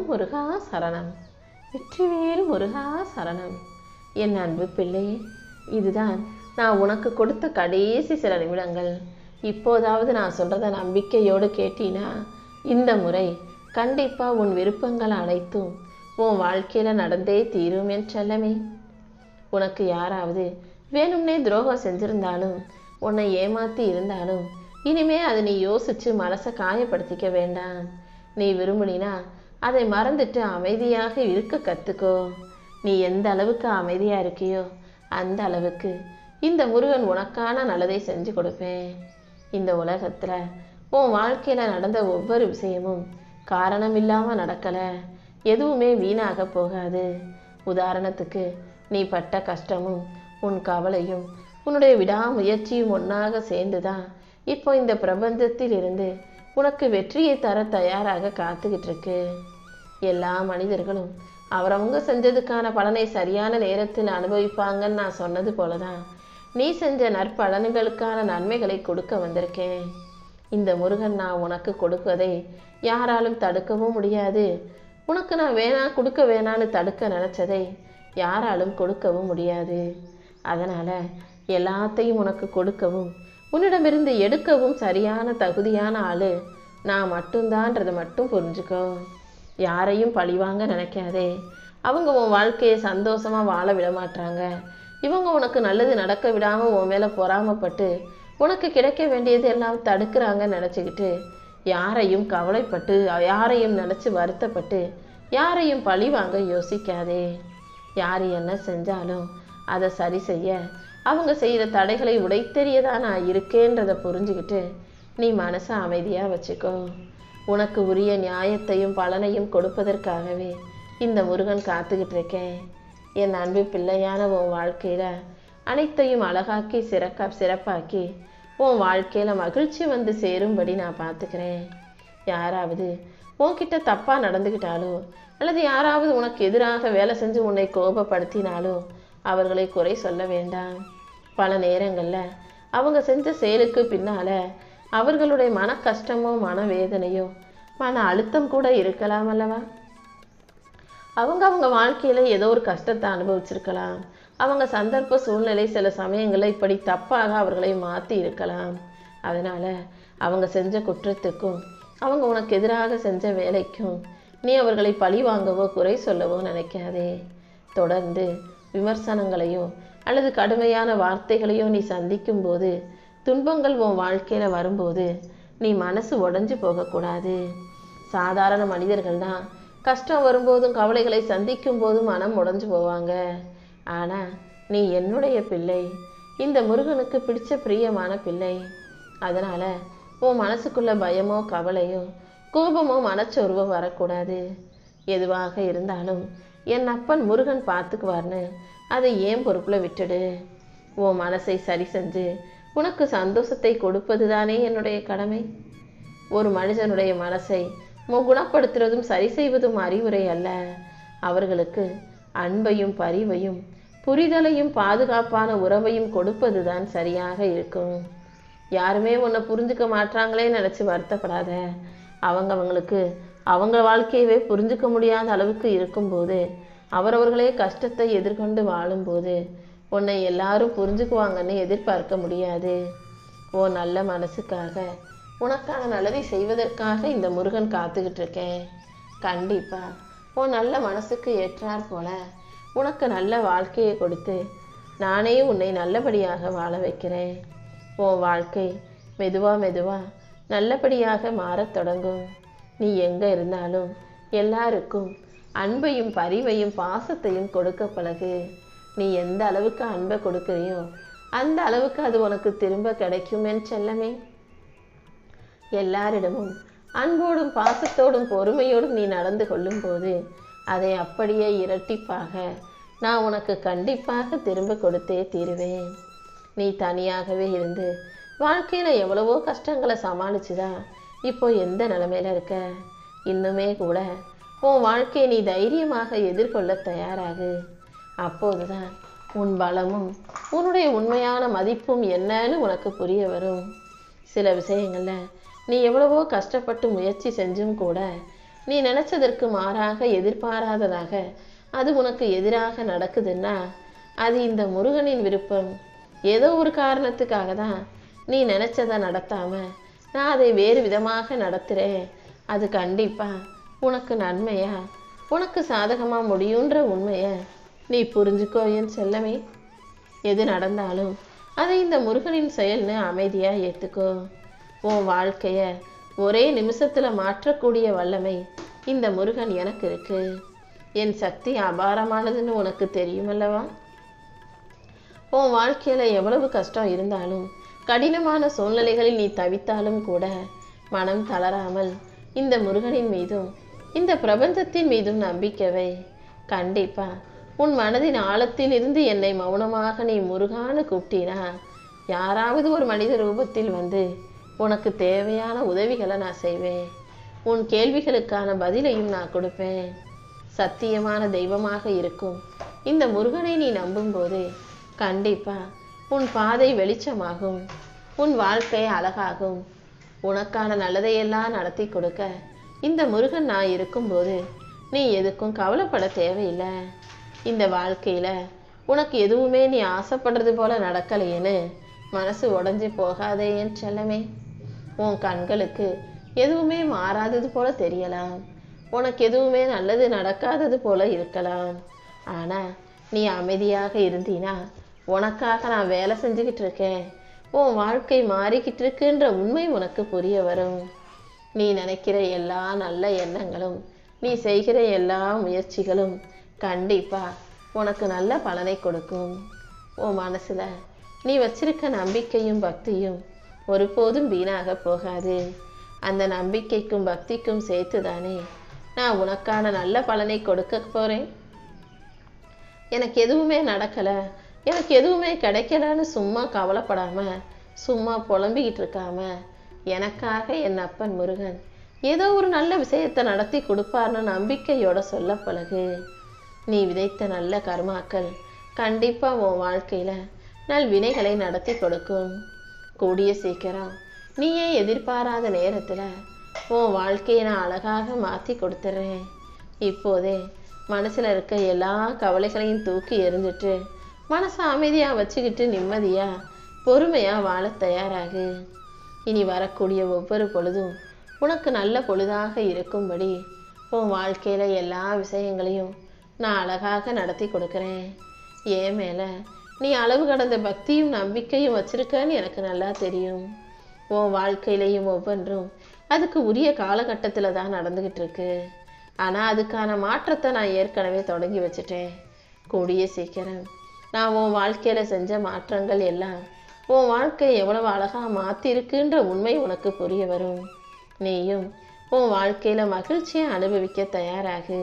முருகா சரணம். வெற்றிவேல் முருகா சரணம். என் அன்பு பிள்ளையே, இதுதான் நான் உனக்கு கொடுத்த கடைசி சில நிமிடங்கள். இப்போதாவது நான் சொல்கிறத நம்பிக்கையோடு கேட்டினா இந்த முறை கண்டிப்பாக உன் விருப்பங்கள் அனைத்தும் உன் வாழ்க்கையில் நடந்தே தீரும் என் செல்லமே. உனக்கு யாராவது வேணும்னே துரோகம் செஞ்சிருந்தாலும், உன்னை ஏமாற்றி இருந்தாலும், இனிமே அதை நீ யோசித்து மனசை காயப்படுத்திக்க வேண்டாம். நீ விரும்பினா அதை மறந்துட்டு அமைதியாக இருக்க கற்றுக்கோ. நீ எந்த அளவுக்கு அமைதியாக இருக்கியோ அந்த அளவுக்கு இந்த முருகன் உனக்கான நல்லதை செஞ்சு கொடுப்பேன். இந்த உலகத்தில் உன் வாழ்க்கையில் நடந்த ஒவ்வொரு விஷயமும் காரணம் இல்லாமல் நடக்கலை. எதுவுமே வீணாக போகாது. உதாரணத்துக்கு, நீ பட்ட கஷ்டமும் உன் கவலையும் உன்னுடைய விடாமுயற்சியும் ஒன்றாக சேர்ந்து தான் இப்போ இந்த பிரபஞ்சத்தில் இருந்து உனக்கு வெற்றியை தர தயாராக காத்துக்கிட்டு இருக்கு. எல்லா மனிதர்களும் அவரவங்க செஞ்சதுக்கான பலனை சரியான நேரத்தில் அனுபவிப்பாங்கன்னு நான் சொன்னது போலதான் நீ செஞ்ச நற்பலன்களுக்கான நன்மைகளை கொடுக்க வந்திருக்கேன். இந்த முருகன் நான் உனக்கு கொடுப்பதை யாராலும் தடுக்கவும் முடியாது. உனக்கு நான் கொடுக்க வேணான்னு தடுக்க நினச்சதை யாராலும் கொடுக்கவும் முடியாது. அதனால் எல்லாத்தையும் உனக்கு கொடுக்கவும் உன்னிடமிருந்து எடுக்கவும் சரியான தகுதியான ஆள் நான் மட்டும்தான்றதை மட்டும் புரிஞ்சுக்கோ. யாரையும் பழிவாங்க நினைக்காதே. அவங்க உன் வாழ்க்கையை சந்தோஷமாக வாழ விட மாட்டாங்க. இவங்க உனக்கு நல்லது நடக்க விடாமல் உன் மேலே பொறாமப்பட்டு உனக்கு கிடைக்க வேண்டியது எல்லாம் தடுக்கிறாங்கன்னு நினச்சிக்கிட்டு யாரையும் கவலைப்பட்டு யாரையும் நினச்சி வருத்தப்பட்டு யாரையும் பழி வாங்க யோசிக்காதே. யார் என்ன செஞ்சாலும் அதை சரி செய்ய அவங்க செய்கிற தடைகளை உடைத்தெறியதா நான் இருக்கேன்றதை புரிஞ்சுக்கிட்டு நீ மனசை அமைதியாக வச்சுக்கோ. உனக்கு உரிய நியாயத்தையும் பலனையும் கொடுப்பதற்காகவே இந்த முருகன் காத்துக்கிட்டு இருக்கேன். என் அன்பு பிள்ளையான உன் வாழ்க்கையில் அனைத்தையும் அழகாக்கி சிறப்பாக்கி உன் வாழ்க்கையில் மகிழ்ச்சி வந்து சேரும்படி நான் பார்த்துக்கிறேன். யாராவது உன்கிட்ட தப்பாக நடந்துக்கிட்டாலோ அல்லது யாராவது உனக்கு எதிராக வேலை செஞ்சு உன்னை கோபப்படுத்தினாலோ அவர்களை குறை சொல்ல வேண்டாம். பல நேரங்களில் அவங்க செஞ்ச செயலுக்கு பின்னால் அவர்களுடைய மன கஷ்டமோ மனவேதனையோ மன அழுத்தம் கூட இருக்கலாம் அல்லவா? அவங்க வாழ்க்கையில் ஏதோ ஒரு கஷ்டத்தை அனுபவிச்சிருக்கலாம். அவங்க சந்தர்ப்ப சூழ்நிலை சில சமயங்களில் இப்படி தப்பாக அவர்களை மாற்றி இருக்கலாம். அதனால் அவங்க செஞ்ச குற்றத்துக்கும் அவங்க உனக்கு எதிராக செஞ்ச வேலைக்கும் நீ அவர்களை பழி வாங்கவோ குறை சொல்லவோ நினைக்காதே. தொடர்ந்து விமர்சனங்களையோ அல்லது கடுமையான வார்த்தைகளையோ நீ சந்திக்கும் போது, துன்பங்கள் உன் வாழ்க்கையில் வரும்போது நீ மனசு உடைஞ்சு போகக்கூடாது. சாதாரண மனிதர்கள் தான் கஷ்டம் வரும்போதும் கவலைகளை சந்திக்கும் போதும் மனம் உடைஞ்சு போவாங்க. ஆனால் நீ என்னுடைய பிள்ளை, இந்த முருகனுக்கு பிடிச்ச பிரியமான பிள்ளை. அதனால் உன் மனசுக்குள்ள பயமோ கவலையோ கோபமோ மனச்சோர்வோ வரக்கூடாது. எதுவாக இருந்தாலும் என் அப்பன் முருகன் பார்த்துக்குவார்னு அதை ஏன் பொறுப்பில் விட்டுடு. உன் மனசை சரி செஞ்சு உனக்கு சந்தோஷத்தை கொடுப்பது தானே என்னுடைய கடமை. ஒரு மனிதனுடைய மனசை குணப்படுத்துறதும் சரி செய்வதும் அறிவுரை அல்ல. அவர்களுக்கு அன்பையும் பரிவையும் புரிதலையும் பாதுகாப்பான உறவையும் கொடுப்பது தான் சரியாக இருக்கும். யாருமே உன்னை புரிஞ்சுக்க மாட்டாங்களே நினச்சி வருத்தப்படாத. அவங்களுக்கு அவங்க வாழ்க்கையவே புரிஞ்சுக்க முடியாத அளவுக்கு இருக்கும்போது, அவரவர்களே கஷ்டத்தை எதிர்கொண்டு வாழும்போது உன்னை எல்லாரும் புரிஞ்சுக்குவாங்கன்னு எதிர்பார்க்க முடியாது. ஓ நல்ல மனசுக்காக, உனக்கான நல்லதை செய்வதற்காக இந்த முருகன் காத்துக்கிட்டு இருக்கேன். கண்டிப்பாக உன் நல்ல மனசுக்கு ஏற்றாற் போல உனக்கு நல்ல வாழ்க்கையை கொடுத்து நானே உன்னை நல்லபடியாக வாழ வைக்கிறேன். உன் வாழ்க்கை மெதுவாக நல்லபடியாக மாறத் தொடங்கும். நீ எங்கே இருந்தாலும் எல்லாருக்கும் அன்பையும் பரிவையும் பாசத்தையும் கொடுக்க பழகு. நீ எந்த அளவுக்கு அன்பை கொடுக்குறியோ அந்த அளவுக்கு அது உனக்கு திரும்ப கிடைக்கும் என் செல்லமே. எல்லாரிடமும் அன்போடும் பாசத்தோடும் பொறுமையோடும் நீ நடந்து கொள்ளும்போது அதை அப்படியே இரட்டிப்பாக நான் உனக்கு கண்டிப்பாக திரும்ப கொடுத்தே தீருவேன். நீ தனியாகவே இருந்து வாழ்க்கையில் எவ்வளவோ கஷ்டங்களை சமாளிச்சுதான் இப்போ எந்த நிலைமையில இருக்க. இன்னுமே கூட உன் வாழ்க்கையை நீ தைரியமாக எதிர்கொள்ள தயாராகு. அப்போதுதான் உன் பலமும் உன்னுடைய உண்மையான மதிப்பும் என்னன்னு உனக்கு புரிய வரும். சில விஷயங்களில் நீ எவ்வளவோ கஷ்டப்பட்டு முயற்சி செஞ்சும் கூட நீ நினைச்சதற்கு மாறாக எதிர்பாராததாக அது உனக்கு எதிராக நடக்குதுன்னா அது இந்த முருகனின் விருப்பம். ஏதோ ஒரு காரணத்துக்காக தான் நீ நினைச்சதை நடத்தாம நான் அதை வேறு விதமாக நடத்துகிறேன். அது கண்டிப்பா உனக்கு நன்மையா, உனக்கு சாதகமா முடியுன்ற உண்மையை நீ புரிஞ்சுக்கோ என் செல்லமே. எது நடந்தாலும் அதை இந்த முருகனின் செயல்னு அமைதியா ஏத்துக்கோ. உன் வாழ்க்கைய ஒரே நிமிஷத்துல மாற்றக்கூடிய வல்லமை இந்த முருகன் எனக்கு இருக்கு. என் சக்தி அபாரமானதுன்னு உனக்கு தெரியுமல்லவா? உன் வாழ்க்கையில எவ்வளவு கஷ்டம் இருந்தாலும், கடினமான சூழ்நிலைகளில் நீ தவித்தாலும் கூட மனம் தளராமல் இந்த முருகனின் மீதும் இந்த பிரபஞ்சத்தின் மீதும் நம்பிக்கவை. கண்டிப்பா உன் மனதின் ஆழத்தில் இருந்து என்னை மௌனமாக நீ முருகான்னு கூப்பிட்டினா யாராவது ஒரு மனித ரூபத்தில் வந்து உனக்கு தேவையான உதவிகளை நான் செய்வேன். உன் கேள்விகளுக்கான பதிலையும் நான் கொடுப்பேன். சத்தியமான தெய்வமாக இருக்கும் இந்த முருகனை நீ நம்பும்போது கண்டிப்பா உன் பாதை வெளிச்சமாகும், உன் வாழ்க்கை அழகாகும். உனக்கான நல்லதையெல்லாம் நடத்தி கொடுக்க இந்த முருகன் நான் இருக்கும்போது நீ எதுக்கும் கவலைப்பட தேவையில்லை. இந்த வாழ்க்கையில உனக்கு எதுவுமே நீ ஆசைப்படுறது போல நடக்கலையேன்னு மனசு உடைஞ்சு போகாதே என் செல்லமே. உன் கண்களுக்கு எதுவுமே மாறாதது போல தெரியலாம், உனக்கு எதுவுமே நல்லது நடக்காதது போல இருக்கலாம். ஆனா நீ அமைதியாக இருந்தீனா உனக்காக நான் வேலை செஞ்சுக்கிட்டு இருக்கேன், உன் வாழ்க்கை மாறிக்கிட்டு இருக்குன்ற உண்மை உனக்கு புரிய வரும். நீ நினைக்கிற எல்லா நல்ல எண்ணங்களும், நீ செய்கிற எல்லா முயற்சிகளும் கண்டிப்பா உனக்கு நல்ல பலனை கொடுக்கும். உன் மனசுல நீ வச்சிருக்க நம்பிக்கையும் பக்தியும் ஒருபோதும் வீணாக போகாது. அந்த நம்பிக்கைக்கும் பக்திக்கும் சேர்த்துதானே நான் உனக்கான நல்ல பலனை கொடுக்க போறேன். எனக்கு எதுவுமே நடக்கல, எனக்கு எதுவுமே கிடைக்கலன்னு சும்மா கவலைப்படாம, சும்மா புலம்பிக்கிட்டு இருக்காம, எனக்காக என் அப்பன் முருகன் ஏதோ ஒரு நல்ல விஷயத்தை நடத்தி கொடுப்பார்னு நம்பிக்கையோட சொல்ல பழகு. நீ விதைத்த நல்ல கர்மாக்கள் கண்டிப்பா உன் வாழ்க்கையில நல் வினைகளை நடத்தி கொடுக்கும். கூடிய சீக்கிரம் நீயே எதிர்பாராத நேரத்துல உன் வாழ்க்கையை நான் அழகாக மாற்றி கொடுத்துட்றேன். இப்போதே மனசுல இருக்க எல்லா கவலைகளையும் தூக்கி எறிஞ்சிட்டு மனசை அமைதியா வச்சுக்கிட்டு நிம்மதியா பொறுமையா வாழ தயாராகு. இனி வரக்கூடிய ஒவ்வொரு பொழுதும் உனக்கு நல்ல பொழுதாக இருக்கும்படி உன் வாழ்க்கையில எல்லா விஷயங்களையும் நான் அழகாக நடத்தி கொடுக்குறேன். ஏன் மேல நீ அளவு கடந்த பக்தியும் நம்பிக்கையும் வச்சிருக்கன்னு எனக்கு நல்லா தெரியும். உன் வாழ்க்கையிலையும் ஒவ்வொன்றும் அதுக்கு உரிய காலகட்டத்தில் தான் நடந்துகிட்டு இருக்கு. ஆனால் அதுக்கான மாற்றத்தை நான் ஏற்கனவே தொடங்கி வச்சுட்டேன். கூடிய சீக்கிரம் நான் உன் வாழ்க்கையில் செஞ்ச மாற்றங்கள் எல்லாம் உன் வாழ்க்கையை எவ்வளவு அழகாக மாற்றிருக்குன்ற உண்மை உனக்கு புரிய வரும். நீயும் உன் வாழ்க்கையில் மகிழ்ச்சியை அனுபவிக்க தயாராகு.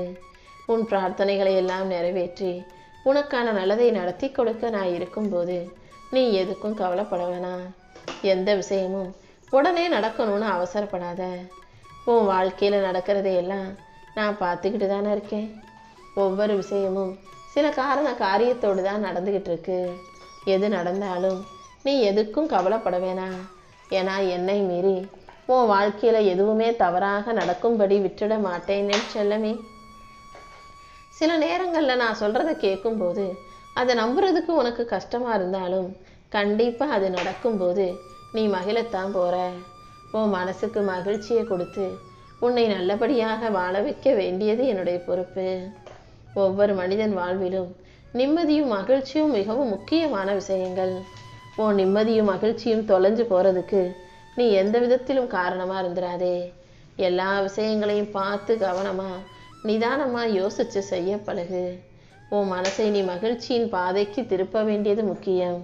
உன் பிரார்த்தனைகளை எல்லாம் நிறைவேற்றி உனக்கான நல்லதை நடத்தி கொடுக்க நான் இருக்கும்போது நீ எதுக்கும் கவலைப்பட வேணாம். எந்த விஷயமும் உடனே நடக்கணும்னு அவசரப்படாத. உன் வாழ்க்கையில் நடக்கிறதையெல்லாம் நான் பார்த்துக்கிட்டு தானே இருக்கேன். ஒவ்வொரு விஷயமும் சில காரியத்தோடு தான் நடந்துக்கிட்டு இருக்கு. எது நடந்தாலும் நீ எதுக்கும் கவலைப்பட வேணாம். ஏன்னா என்னை மீறி உன் வாழ்க்கையில் எதுவுமே தவறாக நடக்கும்படி விட்டுட மாட்டேன்னு செல்லமே. சில நேரங்களில் நான் சொல்கிறத கேட்கும்போது அதை நம்புறதுக்கு உனக்கு கஷ்டமாக இருந்தாலும் கண்டிப்பாக அது நடக்கும்போது நீ மகிழத்தான் போற. உன் மனசுக்கு மகிழ்ச்சியை கொடுத்து உன்னை நல்லபடியாக வாழ வைக்க வேண்டியது என்னுடைய பொறுப்பு. ஒவ்வொரு மனிதன் வாழ்விலும் நிம்மதியும் மகிழ்ச்சியும் மிகவும் முக்கியமான விஷயங்கள். உன் நிம்மதியும் மகிழ்ச்சியும் தொலைஞ்சு போகிறதுக்கு நீ எந்த விதத்திலும் காரணமாக இருந்துடாதே. எல்லா விஷயங்களையும் பார்த்து கவனமாக நிதானமாக யோசித்து செய்ய பழகு. உன் மனசை நீ மகிழ்ச்சியின் பாதைக்கு திருப்ப வேண்டியது முக்கியம்.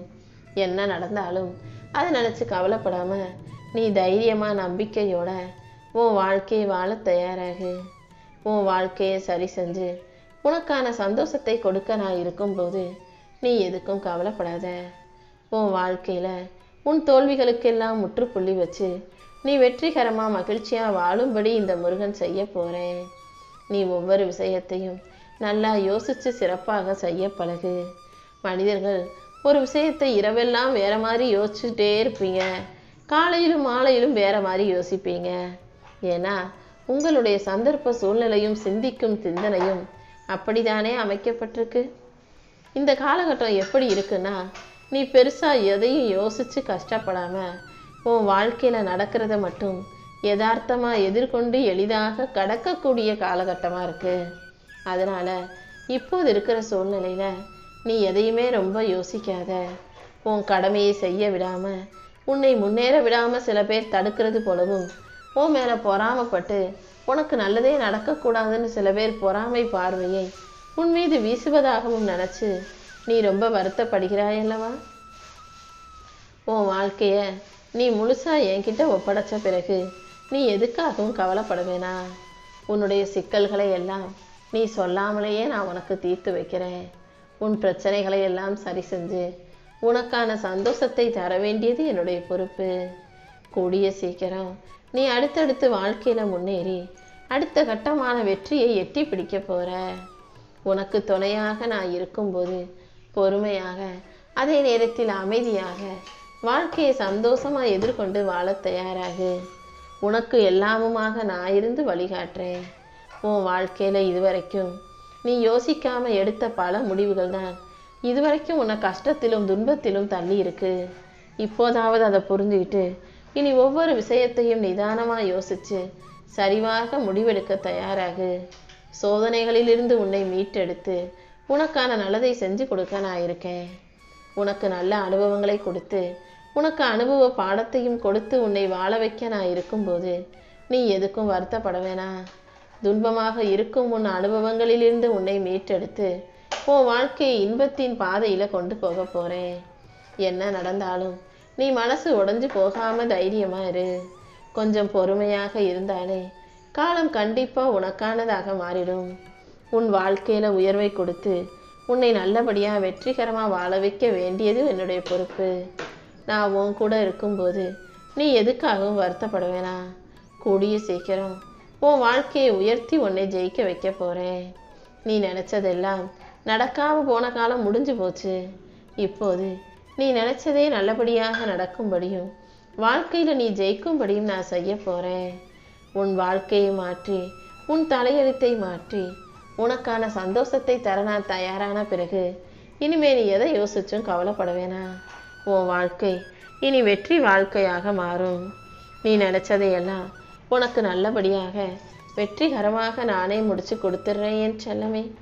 என்ன நடந்தாலும் அதை நினச்சி கவலைப்படாம நீ தைரியமாக நம்பிக்கையோட உன் வாழ்க்கையை வாழ தயாராகு. உன் வாழ்க்கையை சரி செஞ்சு உனக்கான சந்தோஷத்தை கொடுக்க நான் இருக்கும்போது நீ எதுக்கும் கவலைப்படாத. உன் வாழ்க்கையில் உன் தோல்விகளுக்கெல்லாம் முற்றுப்புள்ளி வச்சு நீ வெற்றிகரமாக மகிழ்ச்சியாக வாழும்படி இந்த முருகன் செய்ய போகிறேன். நீ ஒவ்வொரு விஷயத்தையும் நல்லா யோசித்து சிறப்பாக செய்ய பழகு. மனிதர்கள் ஒரு விஷயத்தை இரவெல்லாம் வேற மாதிரி யோசிச்சுட்டே இருப்பீங்க, காலையிலும் மாலையிலும் வேற மாதிரி யோசிப்பீங்க. ஏன்னா உங்களுடைய சந்தர்ப்ப சூழ்நிலையும் சிந்திக்கும் சிந்தனையும் அப்படித்தானே அமைக்கப்பட்டிருக்கு. இந்த காலகட்டம் எப்படி இருக்குன்னா, நீ பெருசா எதையும் யோசிச்சு கஷ்டப்படாம உன் வாழ்க்கையில நடக்கிறத மட்டும் யதார்த்தமா எதிர்கொண்டு எளிதாக கடக்கக்கூடிய காலகட்டமா இருக்கு. அதனால இப்போது இருக்கிற சூழ்நிலையில நீ எதையுமே ரொம்ப யோசிக்காத. உன் கடமையை செய்ய விடாம, உன்னை முன்னேற விடாம சில பேர் தடுக்கிறது போலவும், உன் மேல பொறாமப்பட்டு உனக்கு நல்லதே நடக்கக்கூடாதுன்னு சில பேர் பொறாமை பார்வையை உன் மீது வீசுவதாகவும் நினைச்சு நீ ரொம்ப வருத்தப்படுகிறாயல்லவா? உன் வாழ்க்கைய நீ முழுசா என்கிட்ட ஒப்படைச்ச பிறகு நீ எதுக்காகவும் கவலைப்பட வேணாம். உன்னுடைய சிக்கல்களை எல்லாம் நீ சொல்லாமலேயே நான் உனக்கு தீர்த்து வைக்கிறேன். உன் பிரச்சனைகளை எல்லாம் சரி செஞ்சு உனக்கான சந்தோஷத்தை தர வேண்டியது என்னுடைய பொறுப்பு. கூடிய சீக்கிரம் நீ அடுத்தடுத்து வாழ்க்கையில முன்னேறி அடுத்த கட்டமான வெற்றியை எட்டி பிடிக்க போற. உனக்கு துணையாக நான் இருக்கும்போது பொறுமையாக, அதே நேரத்தில் அமைதியாக வாழ்க்கையை சந்தோஷமா எதிர்கொண்டு வாழ தயாராகு. உனக்கு எல்லாமுமாக நான் இருந்து வழிகாட்டுறேன். உன் வாழ்க்கையில இதுவரைக்கும் நீ யோசிக்காம எடுத்த பல முடிவுகள் தான் இதுவரைக்கும் உன்னை கஷ்டத்திலும் துன்பத்திலும் தள்ளி இருக்கு. இப்போதாவது அதை புரிஞ்சுக்கிட்டு இனி ஒவ்வொரு விஷயத்தையும் நிதானமா யோசிச்சு சரிவாக முடிவெடுக்க தயாராகு. சோதனைகளிலிருந்து உன்னை மீட்டெடுத்து உனக்கான நல்லதை செஞ்சு கொடுக்க நான் இருக்கேன். உனக்கு நல்ல அனுபவங்களை கொடுத்து உனக்கு அனுபவ பாடத்தையும் கொடுத்து உன்னை வாழ வைக்க நான் இருக்கும்போது நீ எதுக்கும் வருத்தப்பட வேணாம். துன்பமாக இருக்கும் உன் அனுபவங்களிலிருந்து உன்னை மீட்டெடுத்து உன் வாழ்க்கையை இன்பத்தின் பாதையில கொண்டு போக போறேன். என்ன நடந்தாலும் நீ மனசு உடைஞ்சு போகாம தைரியமா இரு. கொஞ்சம் பொறுமையாக இருந்தாலே காலம் கண்டிப்பா உனக்கானதாக மாறிடும். உன் வாழ்க்கையில உயர்வை கொடுத்து உன்னை நல்லபடியா வெற்றிகரமா வாழ வைக்க வேண்டியது என்னுடைய பொறுப்பு. நான் உன் கூட இருக்கும்போது நீ எதுக்காகவும் வருத்தப்பட வேணாம். கூடிய சீக்கிரம் உன் வாழ்க்கையை உயர்த்தி உன்னை ஜெயிக்க வைக்க போறேன். நீ நினைச்சதெல்லாம் நடக்காம போன காலம் முடிஞ்சு போச்சு. இப்போது நீ நினைச்சதே நல்லபடியாக நடக்கும்படியும் வாழ்க்கையில நீ ஜெயிக்கும்படியும் நான் செய்ய போறேன். உன் வாழ்க்கையை மாற்றி உன் தலையெழுத்தை மாற்றி உனக்கான சந்தோஷத்தை தர நான் தயாரான பிறகு இனிமே நீ எதை யோசிச்சும் கவலைப்பட வேணாம். உன் வாழ்க்கை இனி வெற்றி வாழ்க்கையாக மாறும். நீ நினைச்சதையெல்லாம் உனக்கு நல்லபடியாக வெற்றிகரமாக நானே முடிச்சு கொடுத்துட்றேன் என் செல்லமே.